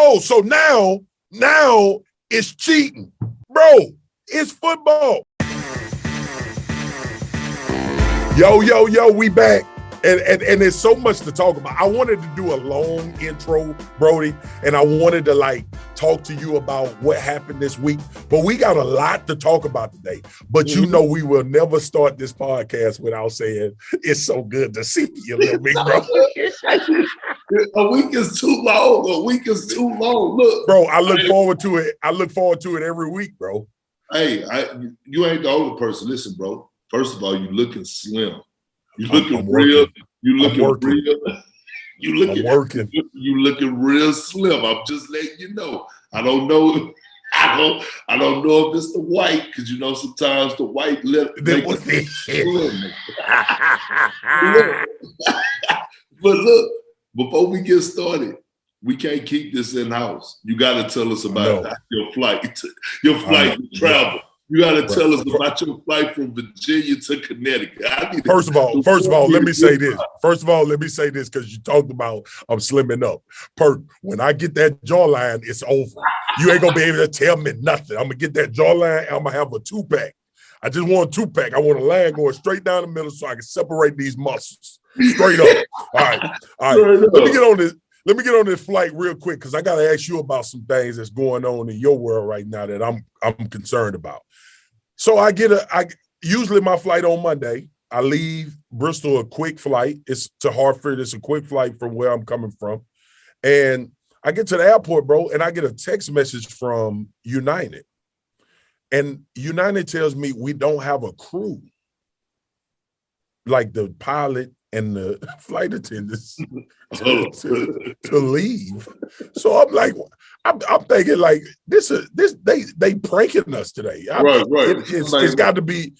Oh, so now it's cheating. Bro, it's football. Yo, we back. And there's so much to talk about. I wanted to do a long intro, Brody, and I wanted to talk to you about what happened this week. But we got a lot to talk about today. But you know we will never start this podcast without saying it's so good to see you, little big bro. A week is too long. Look, bro, I look forward to it. I look forward to it every week, bro. Hey, you ain't the only person. Listen, bro. First of all, you looking slim. You looking real. You looking real. You looking real slim. I'm just letting you know. I don't know. I don't know if it's the white, because you know sometimes the white lip make it slim. But look, before we get started, we can't keep this in house. You got to tell us about your flight. Your flight to travel. You got to tell us about your flight from Virginia to Connecticut. First of all, let me say this. Because you talked about I'm slimming up. Perk, when I get that jawline, it's over. You ain't going to be able to tell me nothing. I'm going to get that jawline. I'm going to have a 2-pack. I just want a 2-pack. I want a line going straight down the middle so I can separate these muscles. Straight up. All right. Let me get on this flight real quick, because I got to ask you about some things that's going on in your world right now that I'm concerned about. So usually my flight on Monday, I leave Bristol, a quick flight. It's to Hartford. It's a quick flight from where I'm coming from. And I get to the airport, bro, and I get a text message from United. And United tells me we don't have a crew, like the pilot and the flight attendants to leave. So I'm like, I'm thinking like they pranking us today. Right. It's got to be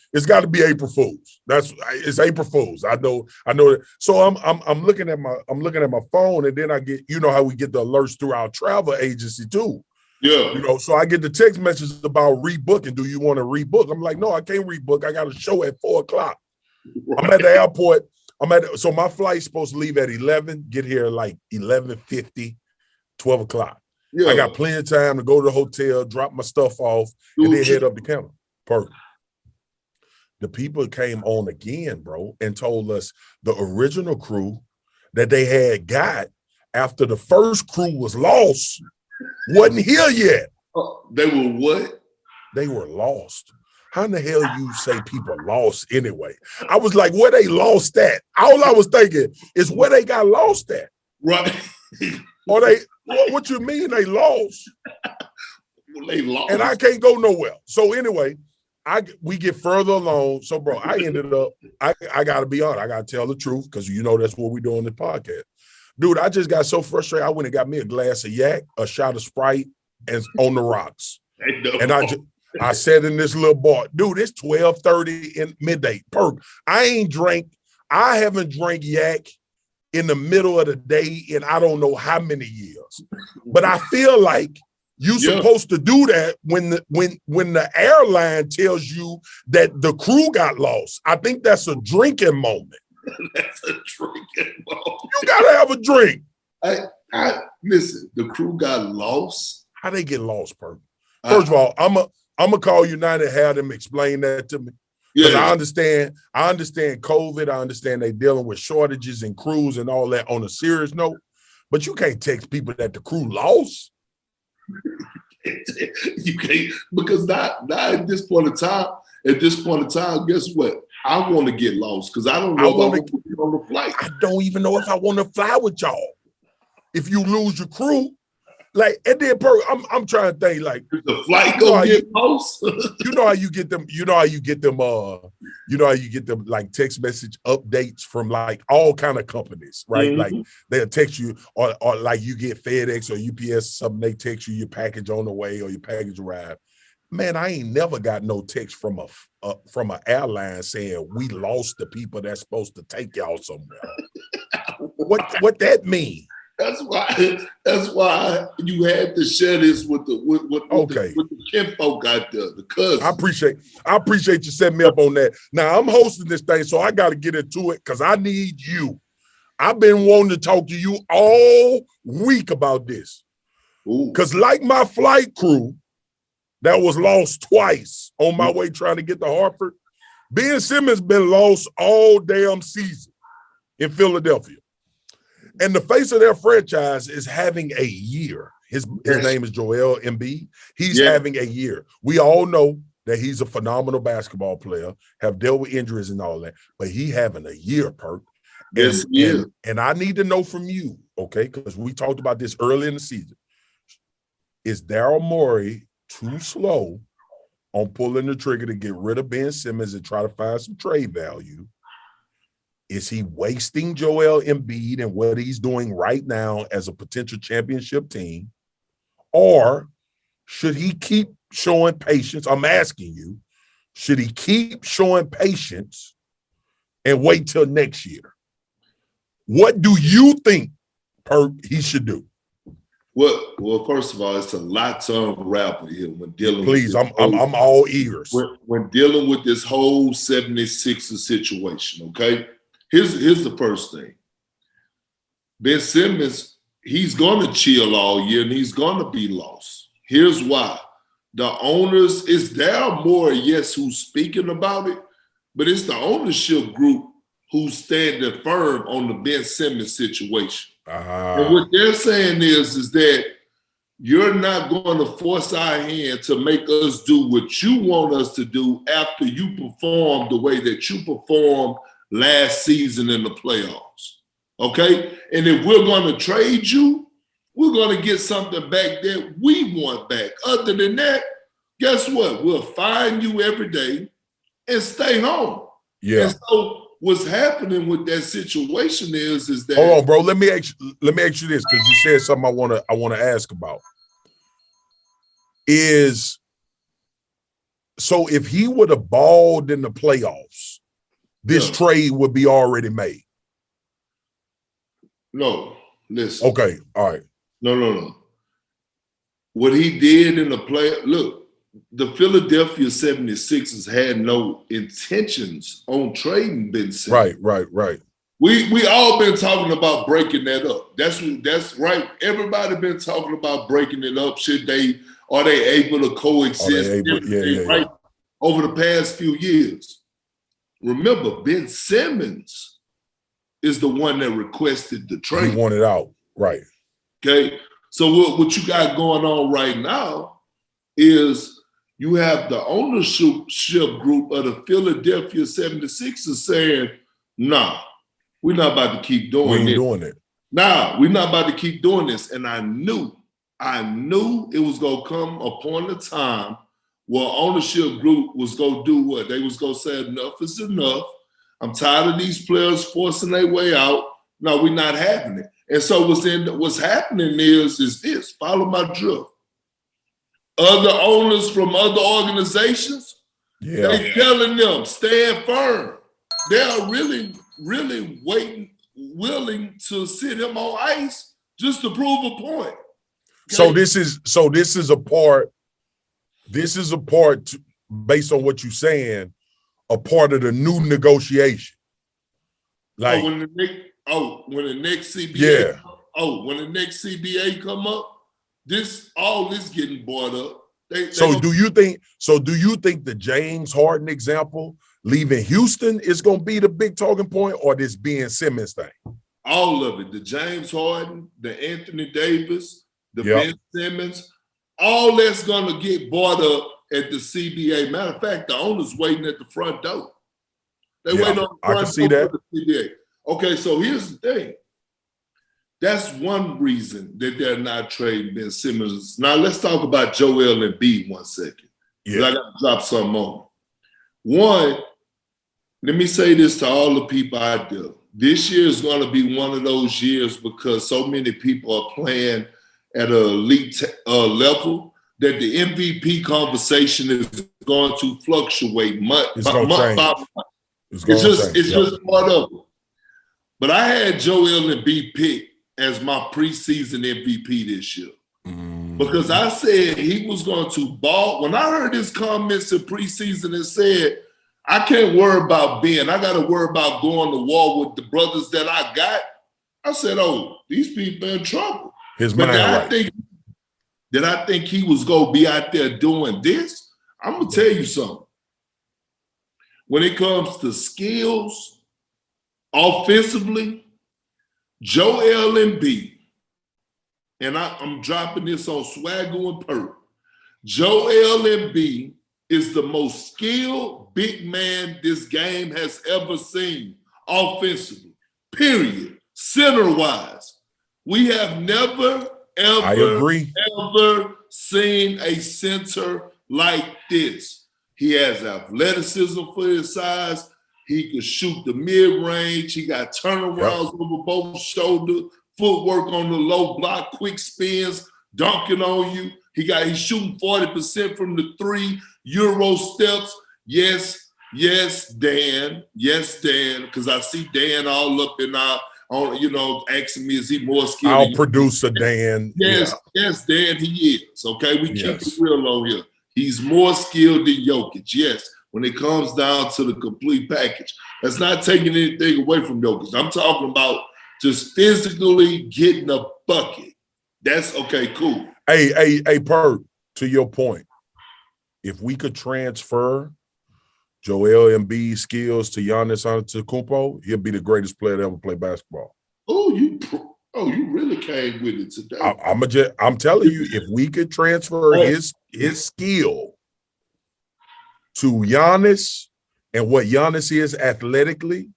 April Fools. It's April Fools. I know that. So I'm looking at my phone, and then I get, you know how we get the alerts through our travel agency too. Yeah. You know, so I get the text messages about rebooking. Do you want to rebook? I'm like, no, I can't rebook. I got a show at 4:00. Right. I'm at the airport. So my flight's supposed to leave at 11, get here like 11:50, 12 o'clock. Yeah. I got plenty of time to go to the hotel, drop my stuff off, and then head up the counter. Perfect. The people came on again, bro, and told us the original crew that they had got after the first crew was lost wasn't here yet. They were what? They were lost. How in the hell you say people lost anyway? I was like, where they lost at? All I was thinking is where they got lost at. Right. Or what you mean they lost? Well, they lost. And I can't go nowhere. So anyway, we get further along. So, bro, I ended up, I got to be honest. I got to tell the truth, because you know that's what we do on this podcast. Dude, I just got so frustrated. I went and got me a glass of yak, a shot of Sprite, and on the rocks. And I said in this little bar, dude, it's 12:30 in midday. Perk, I haven't drank yak in the middle of the day in I don't know how many years. But I feel like you're supposed to do that when the airline tells you that the crew got lost. I think that's a drinking moment. That's a drinking moment. You gotta have a drink. Listen, the crew got lost. How they get lost, Perk? First of all, I'm gonna call United, have them explain that to me. Because I understand COVID. I understand they dealing with shortages and crews and all that on a serious note. But you can't text people that the crew lost. You can't, because now at this point in time, guess what? I want to get lost because I don't know if I want to get on the flight. I don't even know if I want to fly with y'all. If you lose your crew, like, and then I'm trying to think, like, the flight gonna get lost. You know how you get them like text message updates from like all kind of companies, right? Mm-hmm. Like they'll text you, or like you get FedEx or UPS or something, they text you your package on the way or your package arrived. Man, I ain't never got no text from an airline saying we lost the people that's supposed to take y'all somewhere. What that mean? That's why you had to share this with the kinfolk out there, the cousins. I appreciate you setting me up on that. Now I'm hosting this thing, so I got to get into it because I need you. I've been wanting to talk to you all week about this. Because like my flight crew that was lost twice on my way trying to get to Hartford, Ben Simmons been lost all damn season in Philadelphia. And the face of their franchise is having a year. His name is Joel Embiid. He's having a year. We all know that he's a phenomenal basketball player, have dealt with injuries and all that, but he having a year, Perk. And I need to know from you, okay, because we talked about this early in the season. Is Daryl Morey too slow on pulling the trigger to get rid of Ben Simmons and try to find some trade value? Is he wasting Joel Embiid and what he's doing right now as a potential championship team? Or should he keep showing patience? I'm asking you, should he keep showing patience and wait till next year? What do you think, Perk, he should do? Well, first of all, it's a lot to unravel here when dealing. Please, I'm all ears. When dealing with this whole 76ers situation, okay? Here's the first thing. Ben Simmons, he's going to chill all year and he's going to be lost. Here's why. The owners, it's Daryl Morey, yes, who's speaking about it, but it's the ownership group who's standing firm on the Ben Simmons situation. And what they're saying is that you're not going to force our hand to make us do what you want us to do after you perform the way that you performed last season in the playoffs. Okay? And if we're going to trade you, we're going to get something back that we want back. Other than that, guess what? We'll find you every day and stay home. Yeah. And so what's happening with that situation is that. Hold on, bro. Let me ask you this, because you said something I want to ask about. So if he would have balled in the playoffs, this trade would be already made. No, listen. Okay, all right. No. What he did in the look, the Philadelphia 76ers had no intentions on trading Ben Simmons. Right. We all been talking about breaking that up. That's right. Everybody been talking about breaking it up. Are they able to coexist? Right over the past few years. Remember, Ben Simmons is the one that requested the trade. He wanted out, right? Okay. So what you got going on right now is you have the ownership group of the Philadelphia 76ers saying, nah, we're not about to keep doing this. We ain't doing it. Nah, we're not about to keep doing this. And I knew it was going to come upon the time where ownership group was going to do what? They was going to say, enough is enough. I'm tired of these players forcing their way out. No, we're not having it. And so what's happening is this, follow my drift. Other owners from other organizations, they telling them, stand firm. They are really, really willing to sit him on ice just to prove a point. Okay? So this is a part, based on what you're saying, a part of the new negotiation. Like when the next CBA, when the next CBA come up, all this getting brought up. Do you think the James Harden example leaving Houston is going to be the big talking point, or this Ben Simmons thing? All of it. The James Harden, the Anthony Davis, the Ben Simmons, all that's going to get brought up at the CBA. Matter of fact, the owner's waiting at the front door. They waiting on the front door for the CBA. Okay, so here's the thing. That's one reason that they're not trading Ben Simmons. Now let's talk about Joel Embiid 1 second. Yeah. I got to drop something on. One, let me say this to all the people out there. This year is going to be one of those years because so many people are playing at an elite level that the MVP conversation is going to fluctuate month by month. It's just part of it. But I had Joel Embiid picked as my preseason MVP this year. Because I said he was going to ball. When I heard his comments in preseason and said, I can't worry about Ben. I got to worry about going to war with the brothers that I got. I said, oh, these people in trouble. His mind right. Did I think he was going to be out there doing this? I'm going to tell you something. When it comes to skills, offensively, Joel Embiid, and I'm dropping this on Swagu and Perk, Joel Embiid is the most skilled big man this game has ever seen offensively, period. Center-wise, we have never, ever seen a center like this. He has athleticism for his size. He can shoot the mid-range. He got turnarounds over both shoulders, footwork on the low block, quick spins, dunking on you. He's shooting 40% from the 3, Euro steps. Yes, Dan. Yes, Dan. Because I see Dan all up in our, asking me, is he more skilled? Our producer, Dan. Yes, Dan, he is. Okay, we keep it real on here. He's more skilled than Jokic. Yes, when it comes down to the complete package. That's not taking anything away from Jokic. I'm talking about just physically getting a bucket. That's okay, cool. Hey, Perk, to your point, if we could transfer Joel Embiid's skills to Giannis Antetokounmpo, he'll be the greatest player to ever play basketball. You really came with it today. I'm telling you, if we could transfer his skill to Giannis and what Giannis is athletically,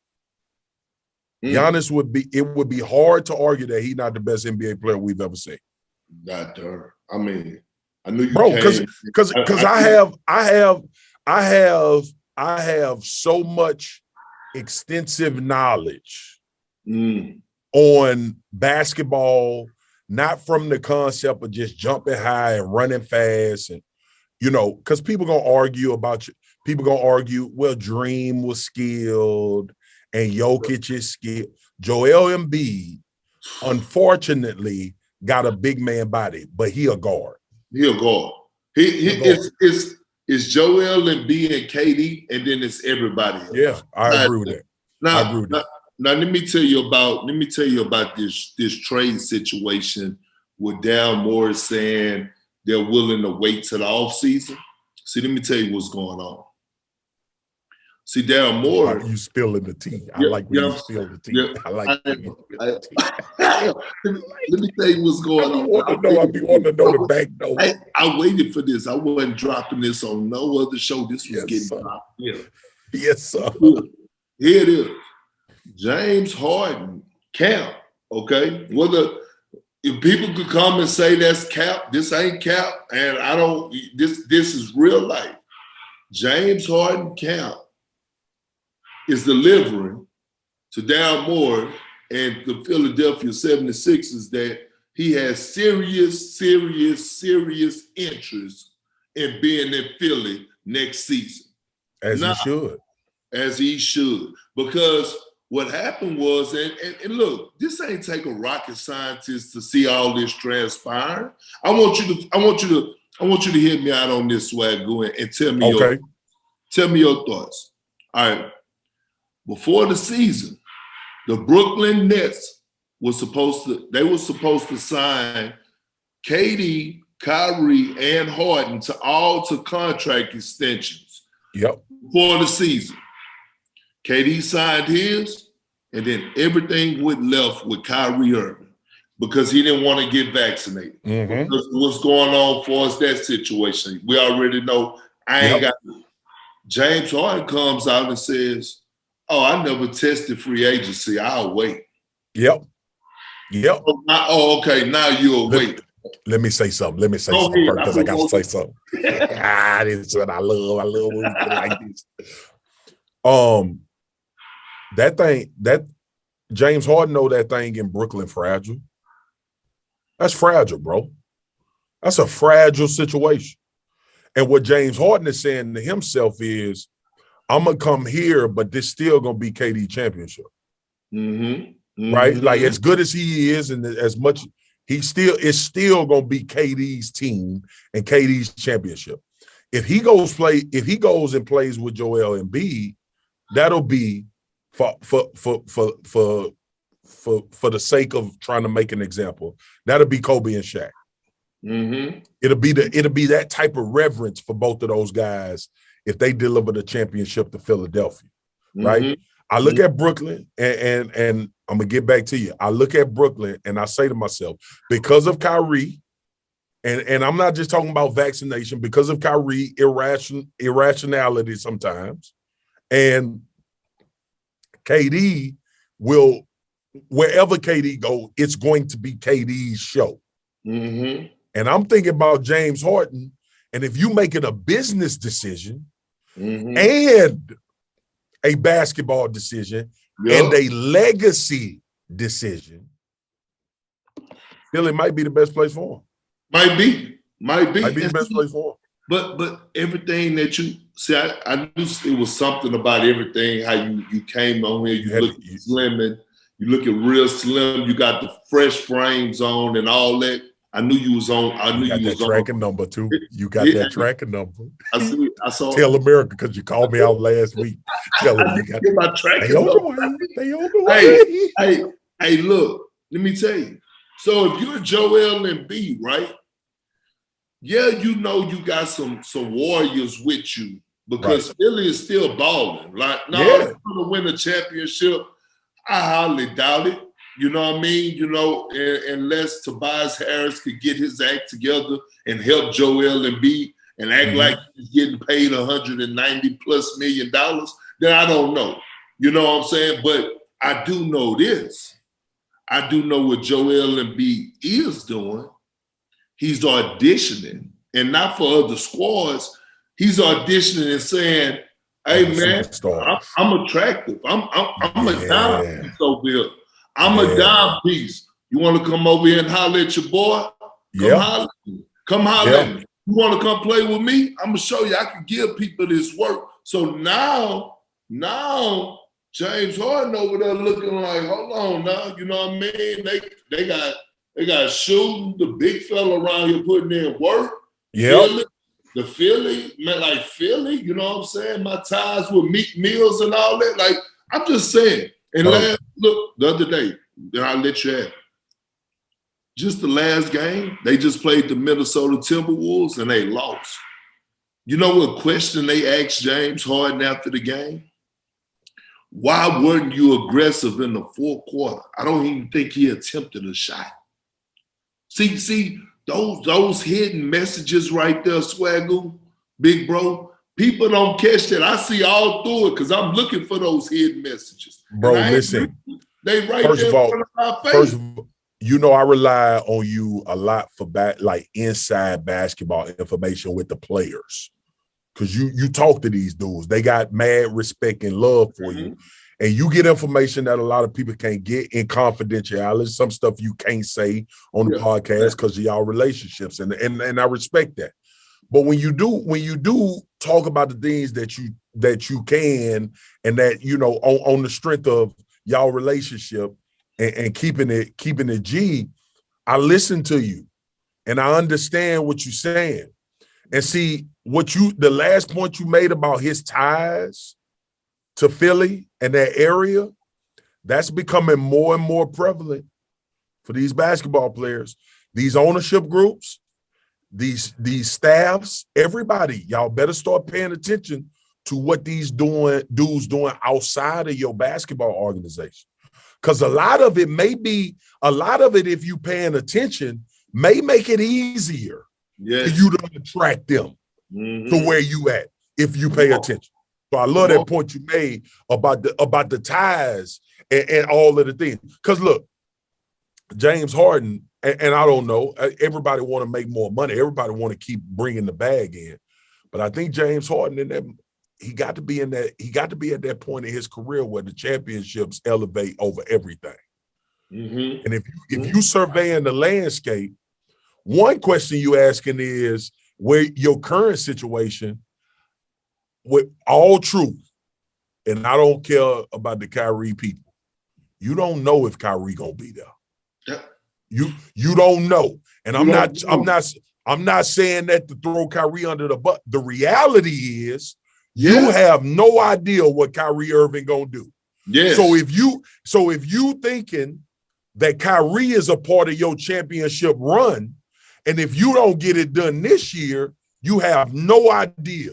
Giannis would be hard to argue that he's not the best NBA player we've ever seen. Not there. I mean, I knew you, bro, because I have so much extensive knowledge on basketball, not from the concept of just jumping high and running fast, and because people gonna argue, well, Dream was skilled and Jokic is skilled. Joel Embiid, unfortunately, got a big man body, but he a guard. He a guard. It's Joel Embiid and KD, and then it's everybody else. Yeah, I agree with that. Now let me tell you about this trade situation with Daryl Morris saying they're willing to wait till the offseason. See, let me tell you what's going on. See, Daryl Morris. You spilling the tea. I like when you spill the tea. I like when you spill the tea. Let me tell you what's going on. I be wanting to know the back door. I waited for this. I wasn't dropping this on no other show. This was getting dropped. Yes, sir. Here it is. James Harden camp. Okay. If people could come and say that's cap, this ain't cap, and I don't. This is real life. James Harden camp is delivering to Daryl Morey and the Philadelphia 76ers that he has serious interest in being in Philly next season. As he should. Because what happened was, and look, this ain't take a rocket scientist to see all this transpire. I want you to hear me out on this, Swagu, and tell me your thoughts. All right. Before the season, the Brooklyn Nets were supposed to sign KD, Kyrie, and Harden to contract extensions. Yep. Before the season. KD signed his, and then everything went left with Kyrie Irving because he didn't want to get vaccinated. Because what's going on for us, that situation? We already know James Harden comes out and says, I never tested free agency. I'll wait. Yep. Okay. Now you'll wait. Let me say something. Because I got to say something. This is what I love. I love when we like this. That James Harden know that thing in Brooklyn fragile. That's fragile, bro. That's a fragile situation. And what James Harden is saying to himself is, I'm gonna come here, but this still gonna be KD championship. Right? Like as good as he is, and as much it's still gonna be KD's team and KD's championship. If he goes and plays with Joel Embiid, that'll be for the sake of trying to make an example. That'll be Kobe and Shaq. Mm-hmm. It'll be that type of reverence for both of those guys if they deliver the championship to Philadelphia, right? Mm-hmm. I look at Brooklyn, and I'm gonna get back to you. I look at Brooklyn and I say to myself, because of Kyrie, and I'm not just talking about vaccination, because of Kyrie, irrationality sometimes, and KD will, wherever KD go, it's going to be KD's show. Mm-hmm. And I'm thinking about James Harden, and if you make it a business decision and a basketball decision and a legacy decision, Philly might be the best place for him. Might be the best place for him. But everything that you see, I knew it was something about everything. How you came on here, you look slim, and you looking real slim. You got the fresh frames on and all that. I knew you was on. I knew you was that on. tracking number too. You got that tracking number. I saw. Tell America, because you called me out last week. Tell them you got my tracking number. They on the way. Hey, look. Let me tell you. So if you're Joel Embiid, right? Yeah, you know you got some warriors with you because Philly is still balling. Like, no, they're gonna win a championship. I hardly doubt it. You know what I mean? You know, unless Tobias Harris could get his act together and help Joel Embiid and act like he's getting paid $190+ million, then I don't know. You know what I'm saying? But I do know this. I do know what Joel Embiid is doing. He's auditioning, and not for other squads. He's auditioning and saying, "Hey man, I'm attractive. I'm a dime piece over here. I'm a dime piece. You want to come over here and holler at your boy? Come holler at me. You want to come play with me? I'm gonna show you I can give people this work." So now James Harden over there looking like, hold on now, you know what I mean? They got shooting, the big fella around here putting in work. Yeah. The Philly, man, like Philly, you know what I'm saying? My ties with Meek Mills and all that. Like, I'm just saying. And look, the other day, then I'll let you have it. Just the last game, they just played the Minnesota Timberwolves and they lost. You know what question they asked James Harden after the game? Why weren't you aggressive in the fourth quarter? I don't even think he attempted a shot. See those hidden messages right there, Swagu, big bro. People don't catch that. I see all through it because I'm looking for those hidden messages. Bro, listen. They right there in front of our face. First of all, you know I rely on you a lot for like inside basketball information with the players. Because you talk to these dudes. They got mad respect and love for you. And you get information that a lot of people can't get in confidentiality. Some stuff you can't say on the podcast because of y'all relationships. And I respect that. But when you do talk about the things that you can, and that, you know, on the strength of y'all relationship and keeping it G, I listen to you and I understand what you're saying. And see, the last point you made about his ties to Philly and that area, that's becoming more and more prevalent for these basketball players, these ownership groups, these staffs, everybody. Y'all better start paying attention to what these dudes doing outside of your basketball organization. Because a lot of it, if you paying attention, may make it easier for you to attract them to where you at if you pay attention. So I love that point you made about the ties and all of the things. Because look, James Harden, and I don't know, everybody want to make more money. Everybody want to keep bringing the bag in. But I think James Harden, he got to be at that point in his career where the championships elevate over everything. And if you surveying the landscape, one question you asking is where your current situation, with all truth, and I don't care about the Kyrie people, you don't know if Kyrie gonna be there. You don't know. And I'm not saying that to throw Kyrie under the bus. The reality is you have no idea what Kyrie Irving gonna do. Yes. So if you thinking that Kyrie is a part of your championship run, And if you don't get it done this year, you have no idea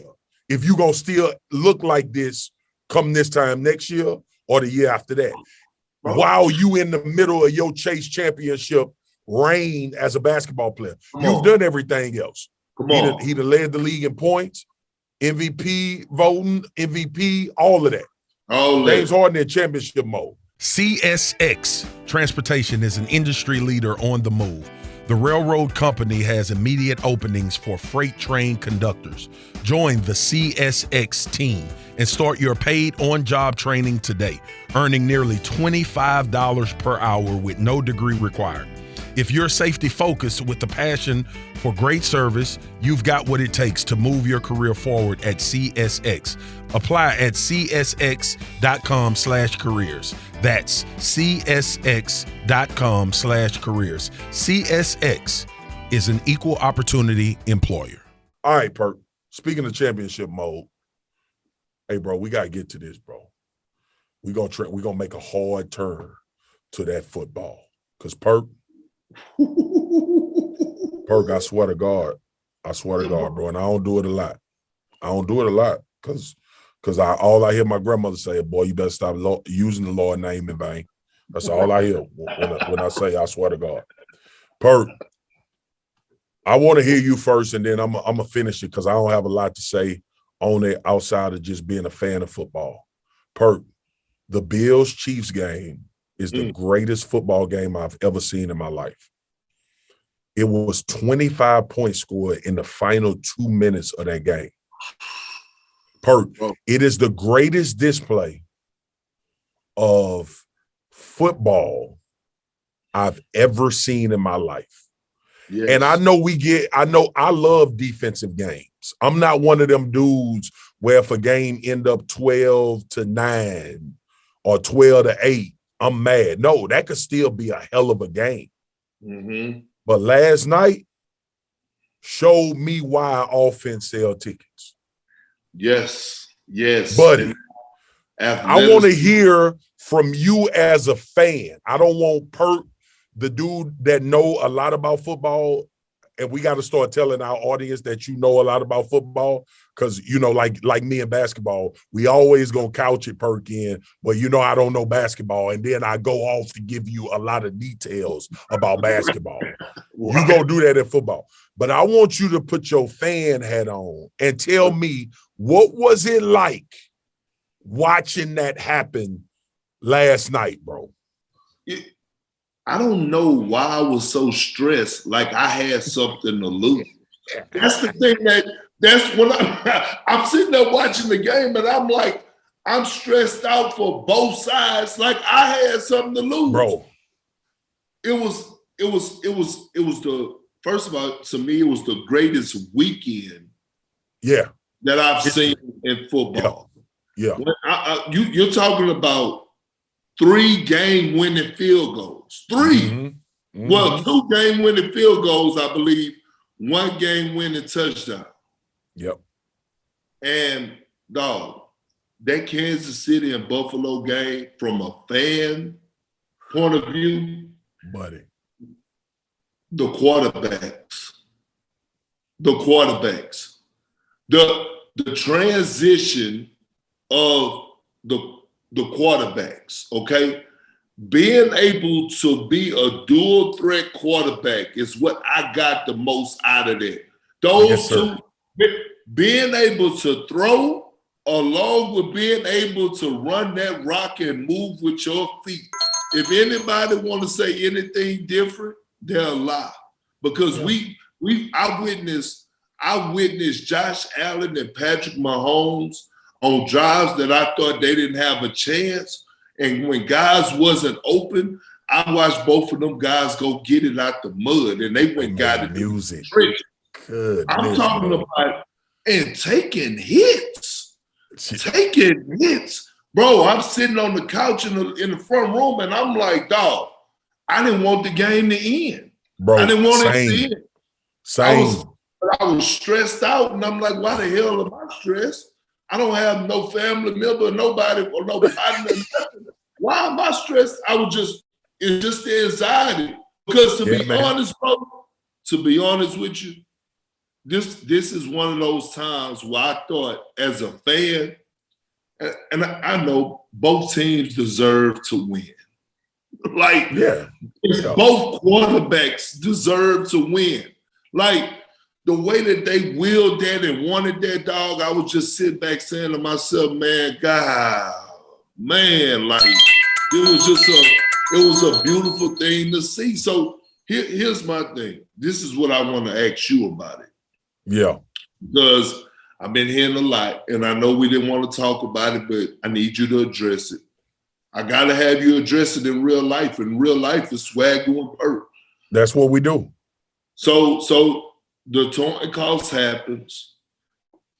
if you're going to still look like this come this time next year or the year after that. While you in the middle of your Chase championship reign as a basketball player. You've done everything else. He done led the league in points, MVP voting, MVP, all of that. James Harden in championship mode. CSX Transportation is an industry leader on the move. The railroad company has immediate openings for freight train conductors. Join the CSX team and start your paid on-job training today, earning nearly $25 per hour with no degree required. If you're safety focused with the passion for great service, you've got what it takes to move your career forward at CSX. Apply at csx.com/careers. That's csx.com/careers. CSX is an equal opportunity employer. All right, Perk. Speaking of championship mode, hey, bro, we got to get to this, bro. We're gonna make a hard turn to that football. Because Perk, I swear to God, bro, and I don't do it a lot. Because all I hear my grandmother say, boy, you better stop using the Lord's name in vain. That's all I hear when I say I swear to God. Perk, I want to hear you first, and then I'm going to finish it because I don't have a lot to say on it outside of just being a fan of football. Perk, the Bills-Chiefs game is the greatest football game I've ever seen in my life. It was 25 points scored in the final 2 minutes of that game. Perk, it is the greatest display of football I've ever seen in my life. Yes. And I love defensive games. I'm not one of them dudes where if a game end up 12-9 or 12-8, I'm mad. No, that could still be a hell of a game. Mm-hmm. But last night showed me why offense sell tickets. Yes. Buddy, I want to hear from you as a fan. I don't want Perk, the dude that know a lot about football, and we got to start telling our audience that you know a lot about football because, you know, like me in basketball, we always going to couch it, Perk, in, well, you know, I don't know basketball, and then I go off to give you a lot of details about basketball. You go do that in football. But I want you to put your fan hat on and tell me, what was it like watching that happen last night, bro? I don't know why I was so stressed, like I had something to lose. That's the thing that's when I'm sitting there watching the game and I'm like, I'm stressed out for both sides, like I had something to lose. Bro. It was the, first of all, to me, it was the greatest weekend that I've seen in football. Yeah. You're talking about 3 game-winning field goals. 3. Mm-hmm. Well, 2 game-winning field goals, I believe, 1 game-winning touchdown. Yep. And, dog, that Kansas City and Buffalo game, from a fan point of view, buddy, the quarterbacks, the transition of the quarterbacks, okay? Being able to be a dual threat quarterback is what I got the most out of it. Those two, being able to throw along with being able to run that rock and move with your feet. If anybody want to say anything different, they'll lie. Because I witnessed Josh Allen and Patrick Mahomes on drives that I thought they didn't have a chance. And when guys wasn't open, I watched both of them guys go get it out the mud, and they went and got it. Music. Good. I'm talking about and taking hits. Bro, I'm sitting on the couch in the front room, and I'm like, dog, I didn't want the game to end. Bro, I didn't want it to end. Same. I was stressed out, and I'm like, why the hell am I stressed? I don't have no family member, nobody, or no partner. Why am I stressed? It's just the anxiety. Because to be honest, bro, to be honest with you, this is one of those times where I thought as a fan, and I know both teams deserve to win. Like, both quarterbacks deserve to win. Like, the way that they willed that and wanted that, dog, I was just sitting back saying to myself, man, God, man, like, it was a beautiful thing to see. So here's my thing. This is what I want to ask you about it. Yeah. Because I've been hearing a lot, and I know we didn't want to talk about it, but I need you to address it. I got to have you address it in real life. In real life, it's Swagu and Perk. That's what we do. So the towing cost happens.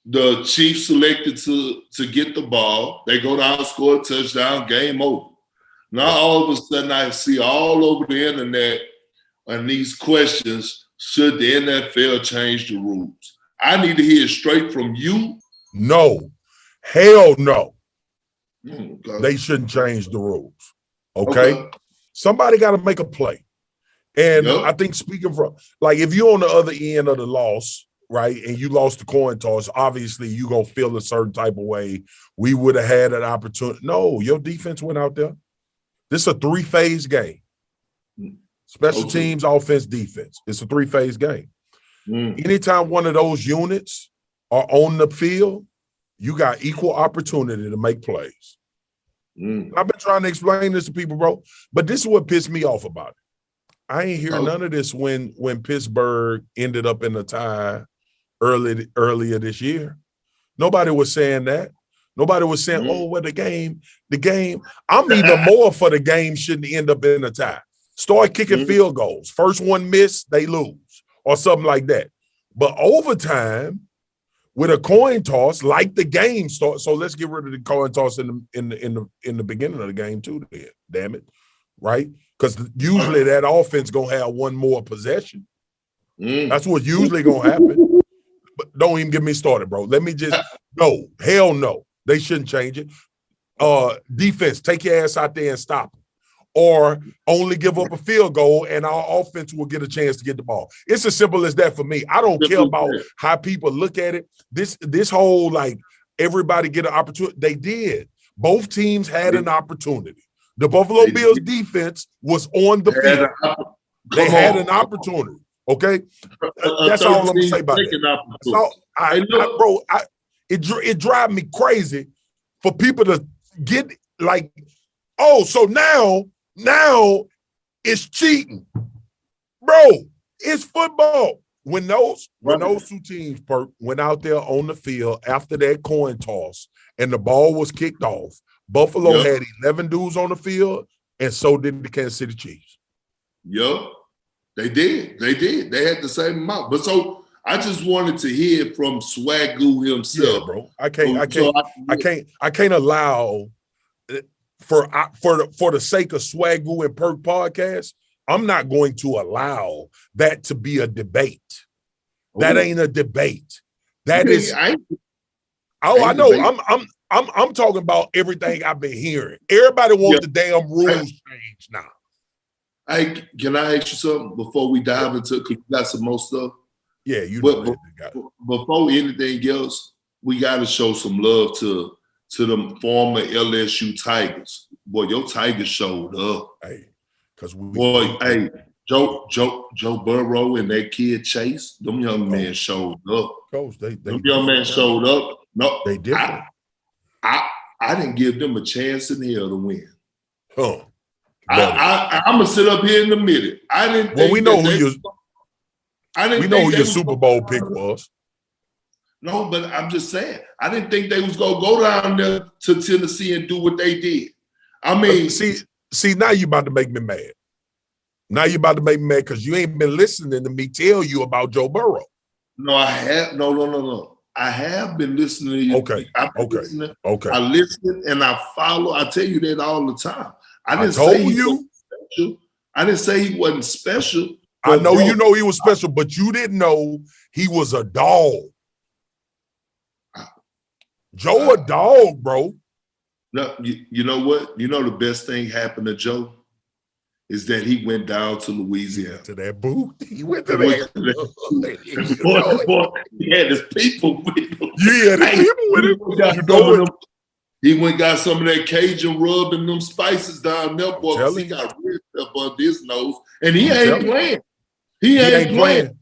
The Chiefs selected to get the ball. They go down, score a touchdown, game over. Now all of a sudden I see all over the internet and these questions, should the NFL change the rules? I need to hear it straight from you. No. Hell no. Okay. They shouldn't change the rules. Okay? Somebody got to make a play. And I think speaking from, like, if you're on the other end of the loss, right, and you lost the coin toss, obviously you're going to feel a certain type of way. We would have had an opportunity. No, your defense went out there. This is a three-phase game. Special teams, offense, defense. It's a three-phase game. Anytime one of those units are on the field, you got equal opportunity to make plays. I've been trying to explain this to people, bro, but this is what pissed me off about it. I ain't hear none of this when Pittsburgh ended up in a tie earlier this year. Nobody was saying that. Nobody was saying, the game. I'm even more for the game shouldn't end up in a tie. Start kicking field goals. First one missed, they lose, or something like that. But overtime, with a coin toss, like the game starts. So let's get rid of the coin toss in the beginning of the game too. Then, damn it, right? Because usually that offense gonna have one more possession. That's what usually gonna happen. But don't even get me started, bro. Let me just hell no. They shouldn't change it. Defense, take your ass out there and stop them. Or only give up a field goal and our offense will get a chance to get the ball. It's as simple as that for me. I don't care about how people look at it. This whole, like, everybody get an opportunity. They did. Both teams had an opportunity. The Buffalo Bills defense was on the field. They had an opportunity. Okay? That's all I'm going to say about that. It drives me crazy for people to get like, so now it's cheating. Bro, it's football. When those two teams, Perk, went out there on the field after that coin toss and the ball was kicked off, Buffalo had 11 dudes on the field, and so did the Kansas City Chiefs. They did. They had the same amount. But so I just wanted to hear from Swagu himself. Yeah, bro. I can't allow for the sake of Swagu and Perk podcast, I'm not going to allow that to be a debate. That ain't a debate. That is. I know. I'm talking about everything I've been hearing. Everybody wants the damn rules changed now. Can I ask you something before we dive into? Because you got some more stuff. Yeah, before anything else, we got to show some love to the former LSU Tigers. Boy, your Tigers showed up. Joe Burrow and that kid Chase, them young men showed up. Coach, them young men showed up. No, they different. I didn't give them a chance in hell to win. I'm gonna sit up here in the middle. I didn't. Well, we know who your Super Bowl pick was. No, but I'm just saying, I didn't think they was gonna go down there to Tennessee and do what they did. I mean, see, now you about to make me mad. Now you about to make me mad because you ain't been listening to me tell you about Joe Burrow. No, I have. No. I have been listening to you. Okay. I listen and I follow. I tell you that all the time. I didn't say he wasn't special. I know you know he was special, but you didn't know he was a dog. Joe a dog, bro. No, you know what? You know the best thing happened to Joe? is that he went down to Louisiana. To that booth. He went to that. He had his people with him. Yeah, the people with him. You know it. He went and got some of that Cajun rub and them spices down there, boy, because he got red stuff under his nose. And he ain't playing. He ain't playing.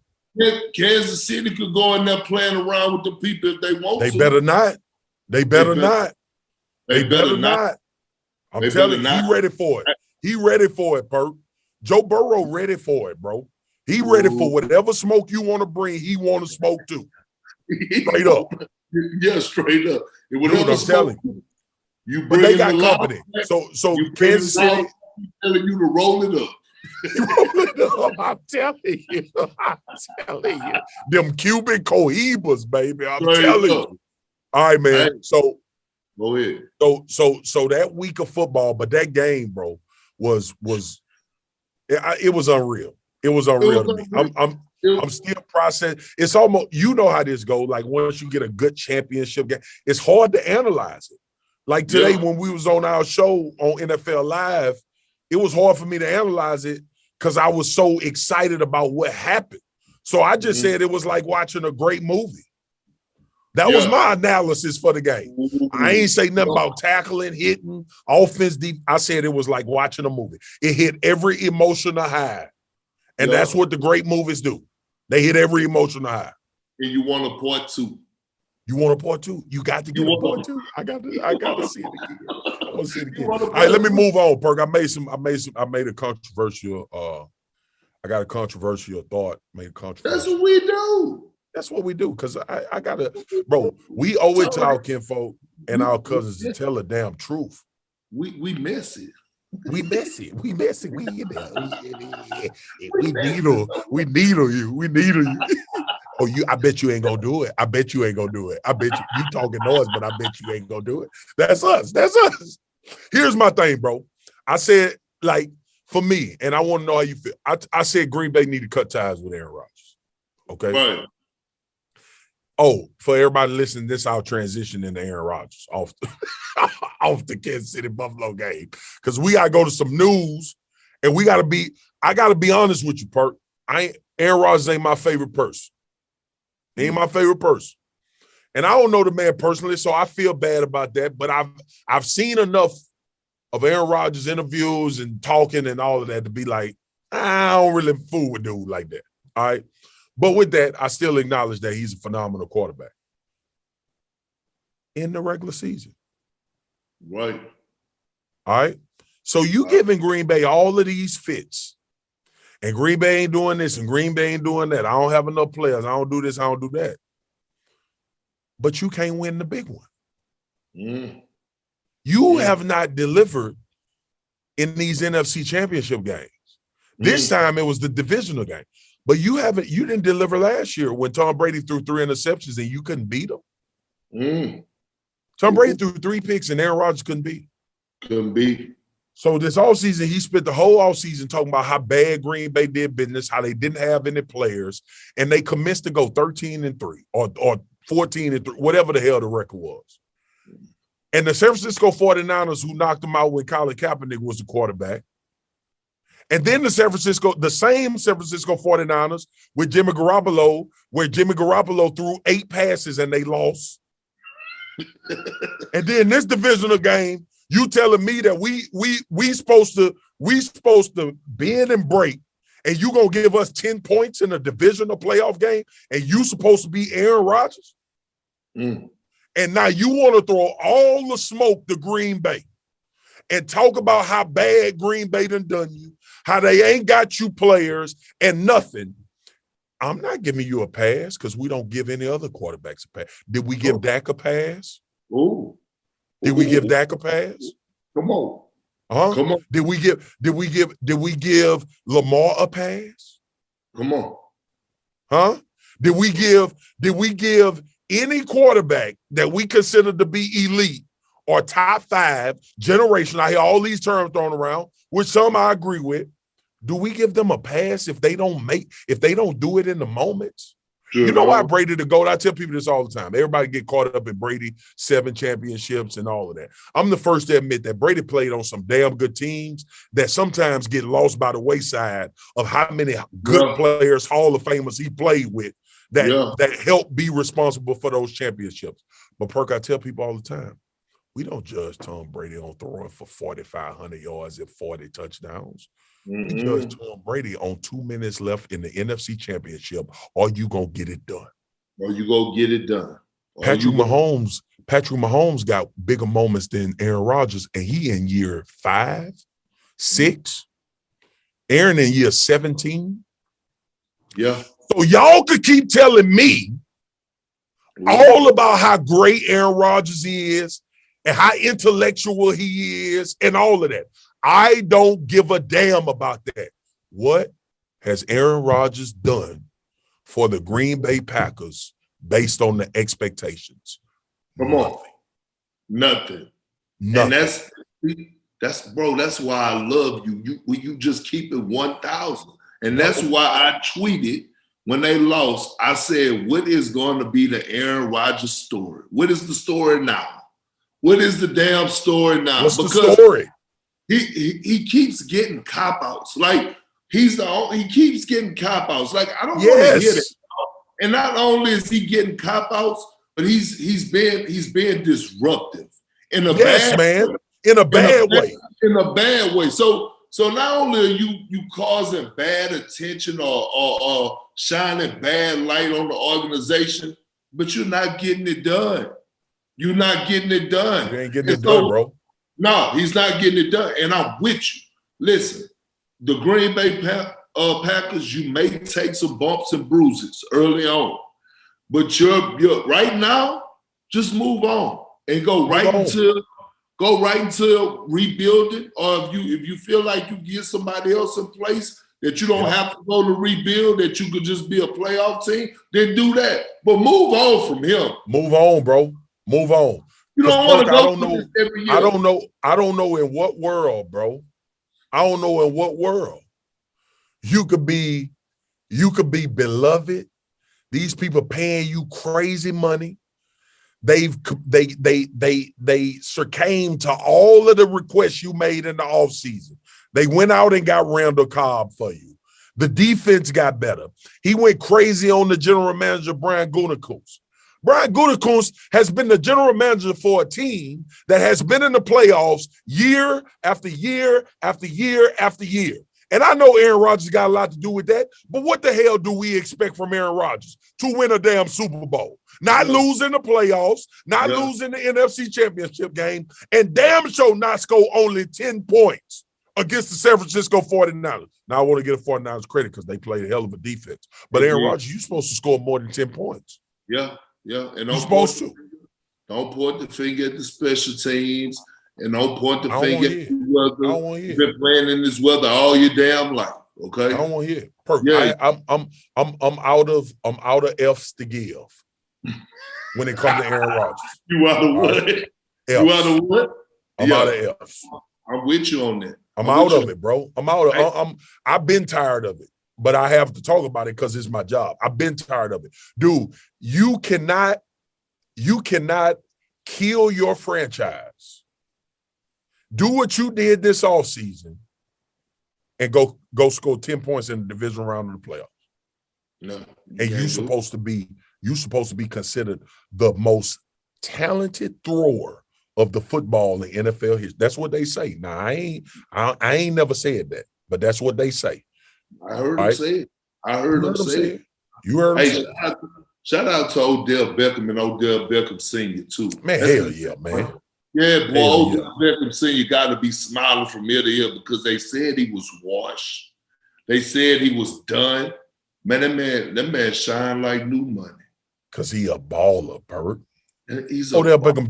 Kansas City could go in there playing around with the people if they want to. They better not. They better not. I'm telling you, he ready for it. He ready for it, Perk. Joe Burrow ready for it, bro. He ready for whatever smoke you want to bring, he want to smoke too. Straight up. Yeah, straight up. Dude, I'm telling you. But they got company. So Kansas City telling you to roll it up. I'm telling you. Them Cuban cohibas, baby. I'm telling you. All right, man. Hey, so go ahead. So that week of football, but that game, bro, was it was unreal. It was unreal to me. I'm still processing. It's almost, you know how this go. Like once you get a good championship game, it's hard to analyze it. Like today when we was on our show on NFL Live, it was hard for me to analyze it because I was so excited about what happened. So I just said it was like watching a great movie. That was my analysis for the game. I ain't say nothing about tackling, hitting, offense deep. I said it was like watching a movie. It hit every emotional high. And that's what the great movies do. They hit every emotional high. And you want a part two. You want a part two? You got to get a part two. I got to see it again. I want to see it again. All right, let me move on, Perk. I made a controversial I got a controversial thought. Made a controversial. That's what we do. That's what we do. Because I gotta, bro, we owe it to our kinfolk and our cousins to tell the damn truth. We messy. We messy. We messy. We in there. We needle you. Oh, I bet you ain't gonna do it. I bet you ain't gonna do it. I bet you talking noise, but I bet you ain't gonna do it. That's us. That's us. Here's my thing, bro. I said, like, for me, and I want to know how you feel. I said Green Bay need to cut ties with Aaron Rodgers. Okay. Right. Oh, for everybody listening, this our transition into Aaron Rodgers off the Kansas City Buffalo game. Because we gotta go to some news, and I gotta be honest with you, Perk. Aaron Rodgers ain't my favorite person. He ain't my favorite person. And I don't know the man personally, so I feel bad about that. But I've seen enough of Aaron Rodgers interviews and talking and all of that to be like, I don't really fool with dude like that. All right. But with that, I still acknowledge that he's a phenomenal quarterback in the regular season. Right. All right. So you giving Green Bay all of these fits. And Green Bay ain't doing this and Green Bay ain't doing that. I don't have enough players. I don't do this. I don't do that. But you can't win the big one. You have not delivered in these NFC championship games. This time it was the divisional game. But you didn't deliver last year when Tom Brady threw 3 interceptions and you couldn't beat him. Tom Brady threw 3 picks and Aaron Rodgers couldn't beat him. Couldn't beat. So this offseason, he spent the whole offseason talking about how bad Green Bay did business, how they didn't have any players, and they commenced to go 13-3 or 14-3, whatever the hell the record was. And the San Francisco 49ers, who knocked them out when Colin Kaepernick was the quarterback. And then the same San Francisco 49ers with Jimmy Garoppolo, where Jimmy Garoppolo threw 8 passes and they lost. And then this divisional game, you telling me that we supposed to bend and break, and you gonna give us 10 points in a divisional playoff game, and you supposed to be Aaron Rodgers? And now you want to throw all the smoke to Green Bay and talk about how bad Green Bay done you, how they ain't got you players and nothing. I'm not giving you a pass because we don't give any other quarterbacks a pass. Did we give Dak a pass? Did we give Dak a pass? Come on. Come on. Did we give Lamar a pass? Come on. Did we give any quarterback that we consider to be elite or top 5 generation? I hear all these terms thrown around, which some I agree with. Do we give them a pass if they don't do it in the moments? You know why Brady the GOAT? I tell people this all the time. Everybody get caught up in Brady, 7 championships and all of that. I'm the first to admit that Brady played on some damn good teams that sometimes get lost by the wayside of how many good players, Hall of Famers he played with that helped be responsible for those championships. But Perk, I tell people all the time, we don't judge Tom Brady on throwing for 4,500 yards and 40 touchdowns. We judge Tom Brady on 2 minutes left in the NFC Championship. Are you gonna get it done? Patrick Mahomes got bigger moments than Aaron Rodgers, and he in year 5, 6. Aaron in year 17. Yeah. So y'all could keep telling me all about how great Aaron Rodgers is and how intellectual he is and all of that. I don't give a damn about that. What has Aaron Rodgers done for the Green Bay Packers based on the expectations? Come on. Nothing. And that's why I love you. You just keep it 1,000. And that's why I tweeted when they lost, I said, what is going to be the Aaron Rodgers story? What is the story now? What is the damn story now? What's the story? He keeps getting cop-outs. Like, he keeps getting cop-outs. Like, I don't want to hear it. And not only is he getting cop-outs, but he's being disruptive in a bad way. In a bad way. In a bad way. So not only are you causing bad attention or shining bad light on the organization, but you're not getting it done. You're not getting it done. You ain't getting it done, bro. No, he's not getting it done. And I'm with you. Listen, the Green Bay Packers, you may take some bumps and bruises early on, but you're right now, just move on and go right into rebuilding. Or if you feel like you get somebody else in place that you don't have to go to rebuild, that you could just be a playoff team, then do that. But move on from him. Move on, bro. Move on. You don't want to go through this every year. I don't know in what world, bro. I don't know in what world you could be beloved. These people paying you crazy money. They succumbed to all of the requests you made in the offseason. They went out and got Randall Cobb for you. The defense got better. He went crazy on the general manager, Brian Gutekunst. Brian Gutekunst has been the general manager for a team that has been in the playoffs year after year after year after year. And I know Aaron Rodgers got a lot to do with that, but what the hell do we expect from Aaron Rodgers? To win a damn Super Bowl, not losing the playoffs, not losing the NFC Championship game, and damn sure not score only 10 points against the San Francisco 49ers. Now, I want to give the 49ers credit because they played a hell of a defense. But Aaron Rodgers, you're supposed to score more than 10 points. Yeah. And you're supposed to. Don't point the finger at the special teams. And don't point the finger at the weather. You've been playing in this weather all your damn life. Okay. I don't want to hear it. Perfect. I'm out of F's to give when it comes to Aaron Rodgers. You out of what? F's. You out of what? I'm out of F's. I'm with you on that. I'm out of it, bro. I've been tired of it, but I have to talk about it because it's my job. I've been tired of it. Dude, you cannot kill your franchise. Do what you did this offseason and go score 10 points in the division round of the playoffs. No. And you're supposed to be considered the most talented thrower of the football in NFL history. That's what they say. Now, I ain't never said that, but that's what they say. I heard them say it. You heard them say it. Shout out to Odell Beckham and Odell Beckham Sr. too. Man, hell yeah, man. Yeah, boy, Odell Beckham Sr. got to be smiling from ear to ear because they said he was washed. They said he was done. Man, that man shine like new money. Because he a baller, Perk. Odell Beckham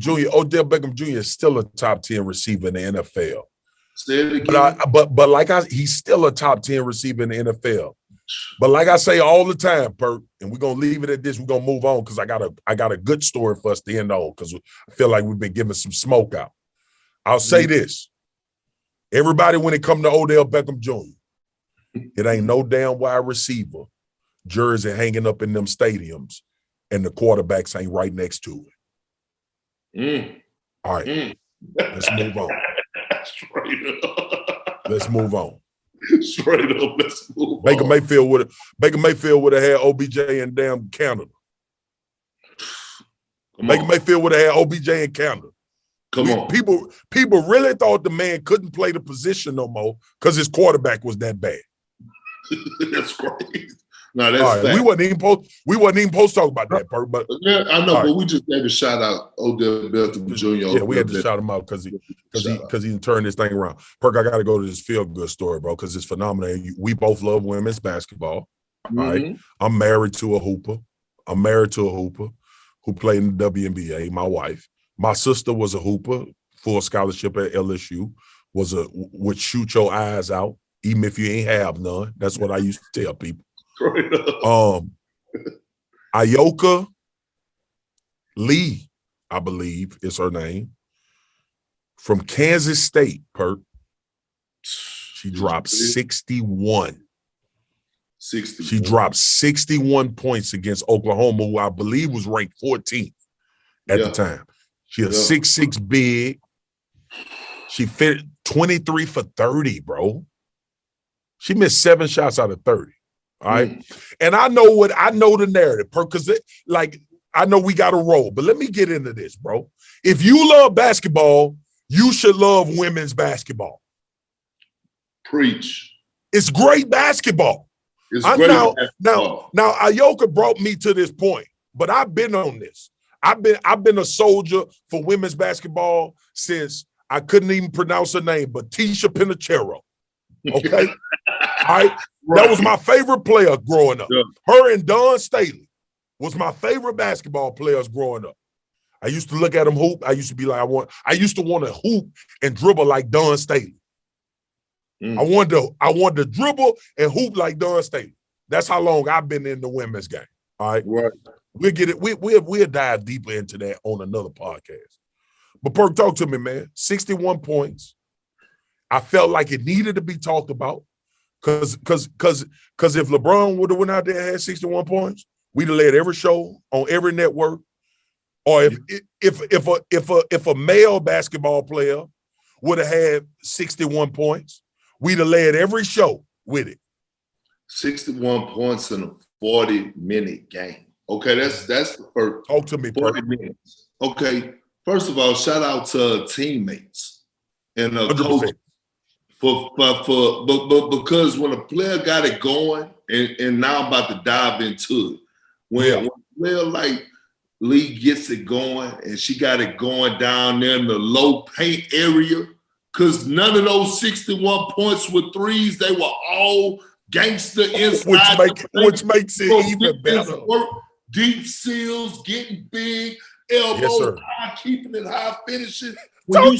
Jr. is still a top 10 receiver in the NFL. Say it again. But he's still a top 10 receiver in the NFL. But like I say all the time, Perk, and we're gonna leave it at this. We're gonna move on because I got a good story for us to end on because I feel like we've been giving some smoke out. I'll say this. Everybody, when it comes to Odell Beckham Jr., it ain't no damn wide receiver jersey hanging up in them stadiums, and the quarterbacks ain't right next to it. All right, let's move on. Straight up. Let's move on. Straight up, let's move Baker on. Mayfield would have had OBJ in damn Canada. Baker Mayfield would have had OBJ in Canada. Come on. People really thought the man couldn't play the position no more because his quarterback was that bad. That's great. No, that's right, we wasn't even supposed to talk about that, Perk. But yeah, I know, but we just gave a shout out Odell Beckham Jr. Yeah, we had to shout him out because he turned this thing around. Perk, I got to go to this feel-good story, bro, because it's phenomenal. We both love women's basketball. All right. I'm married to a hooper. Who played in the WNBA, my wife. My sister was a hooper, full scholarship at LSU, would shoot your eyes out, even if you ain't have none. That's what I used to tell people. Ayoka Lee, I believe is her name, from Kansas State, Perk. She dropped 61. She dropped 61 points against Oklahoma, who I believe was ranked 14th at the time. She a 6'6" big. She fit 23 for 30, bro. She missed 7 shots out of 30. All right. And I know the narrative, because I know we got to roll, but let me get into this, bro. If you love basketball, you should love women's basketball. Preach. It's great basketball. Now, Ayoka brought me to this point, but I've been on this. I've been a soldier for women's basketball since I couldn't even pronounce her name, but Tisha Pinachero. Okay. All right. That was my favorite player growing up. Yeah. Her and Dawn Staley was my favorite basketball players growing up. I used to look at them hoop. I used to be like, I used to want to hoop and dribble like Dawn Staley. I wanted to dribble and hoop like Dawn Staley. That's how long I've been in the women's game. All right. Right. We'll get it. We'll dive deeper into that on another podcast. But Perk, talk to me, man. 61 points. I felt like it needed to be talked about. Cause if LeBron would have went out there and had 61 points, we'd have led every show on every network. Or if a male basketball player would have had 61 points, we'd have led every show with it. 61 points in a 40-minute game. Okay, that's the first. Talk to me, 40 minutes. Okay, first of all, shout out to teammates and coach. Because when a player got it going, and now I'm about to dive into it, when a player like Lee gets it going and she got it going down there in the low paint area, because none of those 61 points were threes, they were all gangster inside. Which makes it even better. Deep seals, getting big, elbows high, keeping it high, finishing. When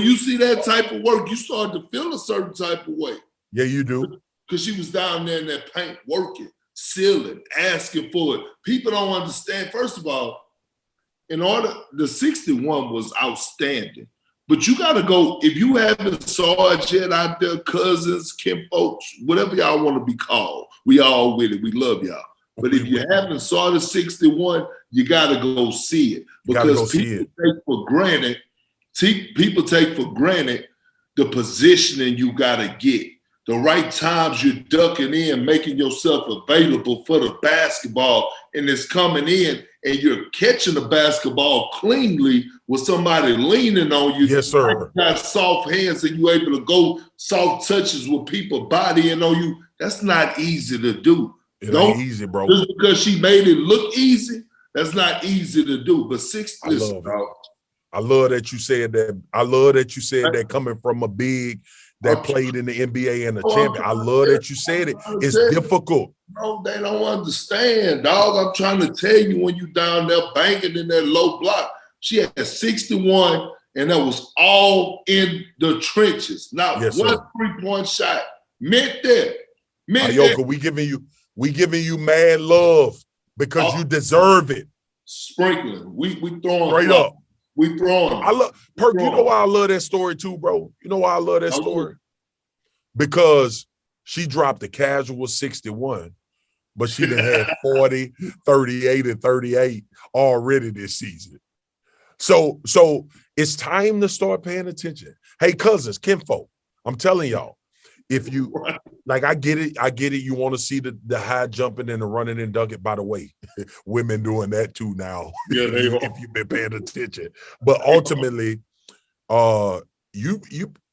you see that type of work, you start to feel a certain type of way. Yeah, you do. Because she was down there in that paint working, sealing, asking for it. People don't understand. First of all, the 61 was outstanding. But you got to go, if you haven't saw it yet out there, cousins, Kim folks, whatever y'all want to be called, we all with it. We love y'all. But if you haven't saw the 61, you got to go see it. Because people take for granted the positioning you got to get. The right times you're ducking in, making yourself available for the basketball, and it's coming in, and you're catching the basketball cleanly with somebody leaning on you. Yes, sir. You got soft hands and you're able to go soft touches with people bodying on you. That's not easy to do. It ain't easy, bro. Just because she made it look easy, that's not easy to do. But I love that you said that. I love that you said that coming from a big that played in the NBA and a champion. I love that you said it. It's difficult. No, they don't understand, dog. I'm trying to tell you, when you down there banging in that low block, she had 61, and that was all in the trenches. Not one 3-point shot. Meant that. Ayoka, we giving you mad love because you deserve it. Sprinkling. We throwing straight up. We throwing. I love Perk. You know why I love that story too, bro? You know why I love that story? Because She dropped a casual 61, but she done had 40, 38, and 38 already this season. So it's time to start paying attention. Hey, cousins, kinfolk, I'm telling y'all, if you like, I get it. You want to see the high jumping and the running and dunking. By the way, women doing that too now. Yeah, if you've been paying attention. But ultimately,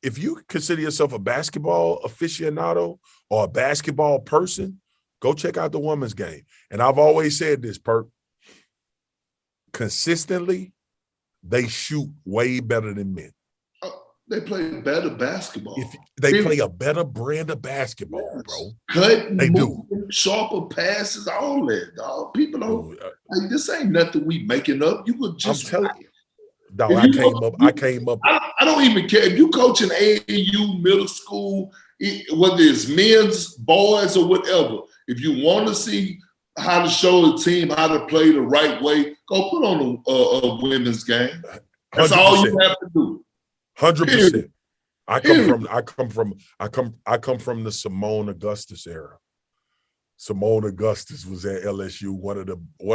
if you consider yourself a basketball aficionado or a basketball person, go check out the women's game. And I've always said this, Perk. Consistently, they shoot way better than men. They play better basketball. They play a better brand of basketball, bro. They do sharper passes, all that, dog. People don't. Like, this ain't nothing we making up. You could just. I'm telling you, dog. I came up. I don't even care if you coach in AAU, middle school, whether it's men's, boys, or whatever. If you want to see how to show a team how to play the right way, go put on a women's game. That's 100%. All you have to do. 100%. I come from the Simone Augustus era. Simone Augustus was at LSU, one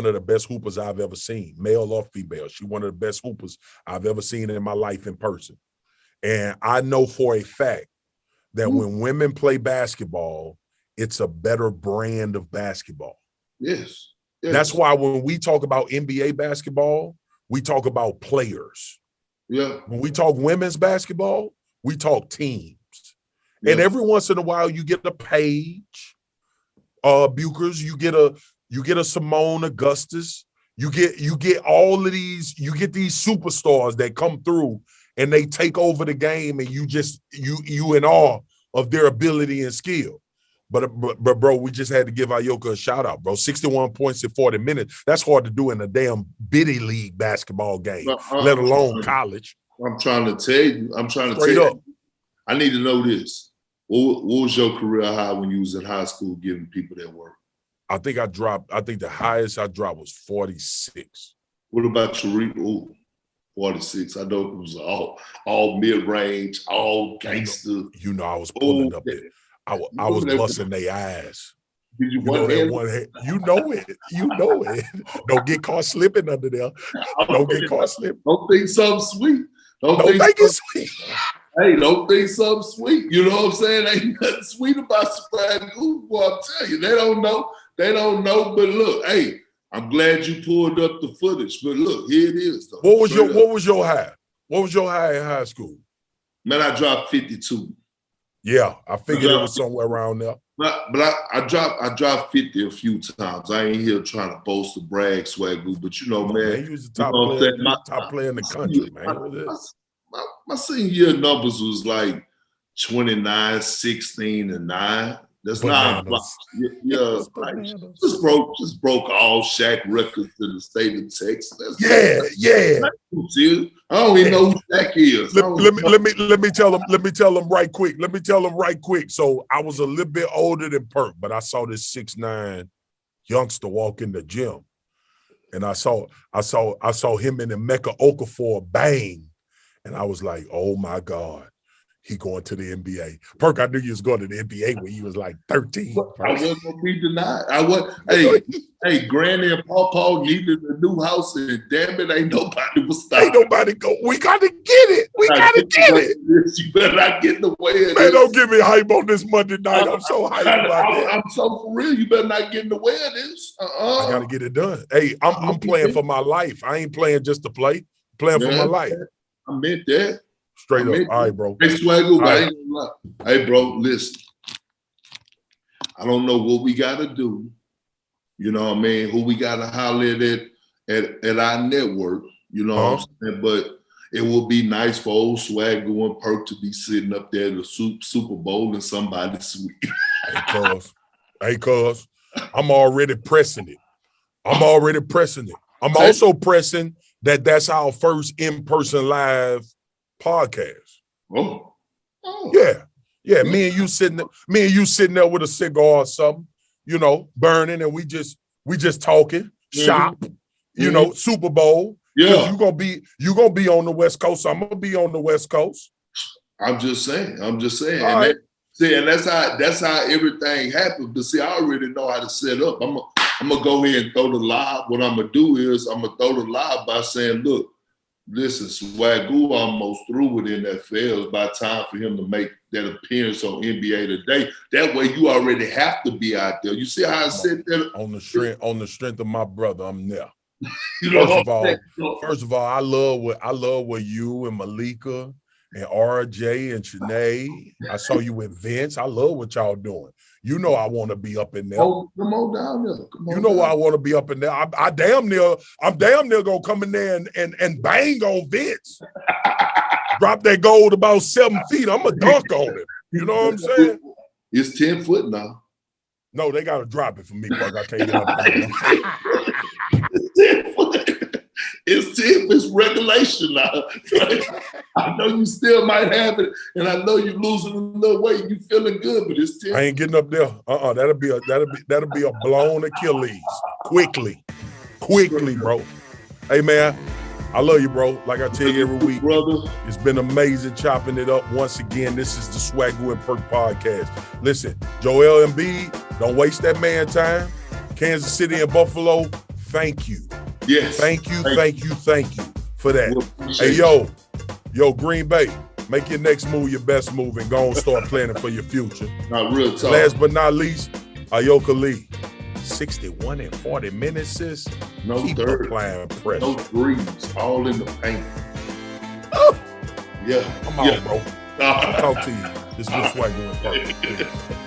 of the best hoopers I've ever seen, male or female. She's one of the best hoopers I've ever seen in my life in person. And I know for a fact that when women play basketball, it's a better brand of basketball. Yes. That's why when we talk about NBA basketball, we talk about players. Yeah. When we talk women's basketball, we talk teams. Yeah. And every once in a while, you get a Paige Buchers, you get a Simone Augustus, you get all of these, you get these superstars that come through and they take over the game, and you in awe of their ability and skill. But bro, we just had to give Ayoka a shout out, bro. 61 points in 40 minutes. That's hard to do in a damn biddy league basketball game, let alone college. I'm trying to tell you. Straight up. I need to know this. What was your career high when you was in high school giving people that work? I think the highest I dropped was 46. What about your 46? I know it was all mid-range, all gangster. You know I was pulling up there. I was busting their eyes. Did you know that one hand? You know it. Don't get caught slipping under there. Don't get caught slipping. Don't think something sweet. Don't think it sweet. Hey, don't think something sweet. You know what I'm saying? Ain't nothing sweet about Swagu. Boy, I'm telling you, they don't know. But look, hey, I'm glad you pulled up the footage. But look, here it is. Though. What was your high? What was your high in high school? Man, I dropped 52. Yeah, I figured it was somewhere around there. But I dropped 50 a few times. I ain't here trying to boast or brag, Swagu, but you know, man, you was the top player in the country, man. My senior year numbers was like 29, 16, and 9. That's not just broke all Shaq records in the state of Texas. Yeah. I don't even know who Shaq is. Let me tell them right quick. So I was a little bit older than Perk, but I saw this 6'9" youngster walk in the gym, and I saw him in the Mecca Okafor bang, and I was like, oh my God. He going to the NBA. Perk, I knew you was going to the NBA when you was like 13. I wasn't going to be denied. Hey, Granny and Paw needed a new house, and damn it, ain't nobody was stopping. Ain't nobody go. We got to get it. You better not get in the way of this. Man, don't give me hype on this Monday night. I'm so hyped about that. I'm so for real. You better not get in the way of this. I got to get it done. Hey, I'm playing for my life. I ain't playing just to play. I'm playing for my life. I meant that. Straight up. All right, bro. Hey, Swagu, right. Hey, bro, listen. I don't know what we got to do. You know what I mean? Who we got to holler at our network. You know what I'm saying? But it would be nice for old Swagu and Perk to be sitting up there at the Super Bowl and somebody sweet. Hey, cuz. I'm already pressing it. I'm also pressing that's our first in-person live podcast. Oh. Yeah. Me and you sitting there with a cigar or something, you know, burning, and we just talking, shop, you know, Super Bowl. Yeah. You gonna be on the West Coast. I'm gonna be on the West Coast. I'm just saying. All right. See, and that's how everything happened. But see, I already know how to set up. I'm gonna go ahead and throw the lob. What I'm gonna do is I'm gonna throw the lob by saying, look, listen, Swagu almost through with NFL. It's by time for him to make that appearance on NBA Today. That way you already have to be out there. You see how I said that? On the strength of my brother, I'm there. You know, First of all, I love what you and Malika and RJ and Shanae. I saw you with Vince. I love what y'all doing. You know I want to be up in there. Oh, come on down there. You know I want to be up in there. I'm damn near gonna come in there and bang on Vince. Drop that gold about 7 feet. I'm a dunk on him. You know what I'm saying? It's 10 foot now. No, they gotta drop it for me, Buck. I can't get up there. It's 10. It's regulation now. I know you still might have it, and I know you're losing a little weight. You feeling good, but it's 10. I ain't getting up there. That'll be a blown Achilles quickly, bro. Hey man, I love you, bro. Like I tell you every week, brother. It's been amazing chopping it up once again. This is the Swagu and Perk podcast. Listen, Joel Embiid, don't waste that man time. Kansas City and Buffalo, thank you. Yes. Thank you for that. Hey, yo, Green Bay, make your next move your best move and go and start planning for your future. Not real talk. Last but not least, Ayoka Lee, 61 and 40 minutes, sis. No Keep third. applying pressure. No threes. All in the paint. Oh. Yeah. I'm out, bro. I'll talk to you. This is Swagu and Perk.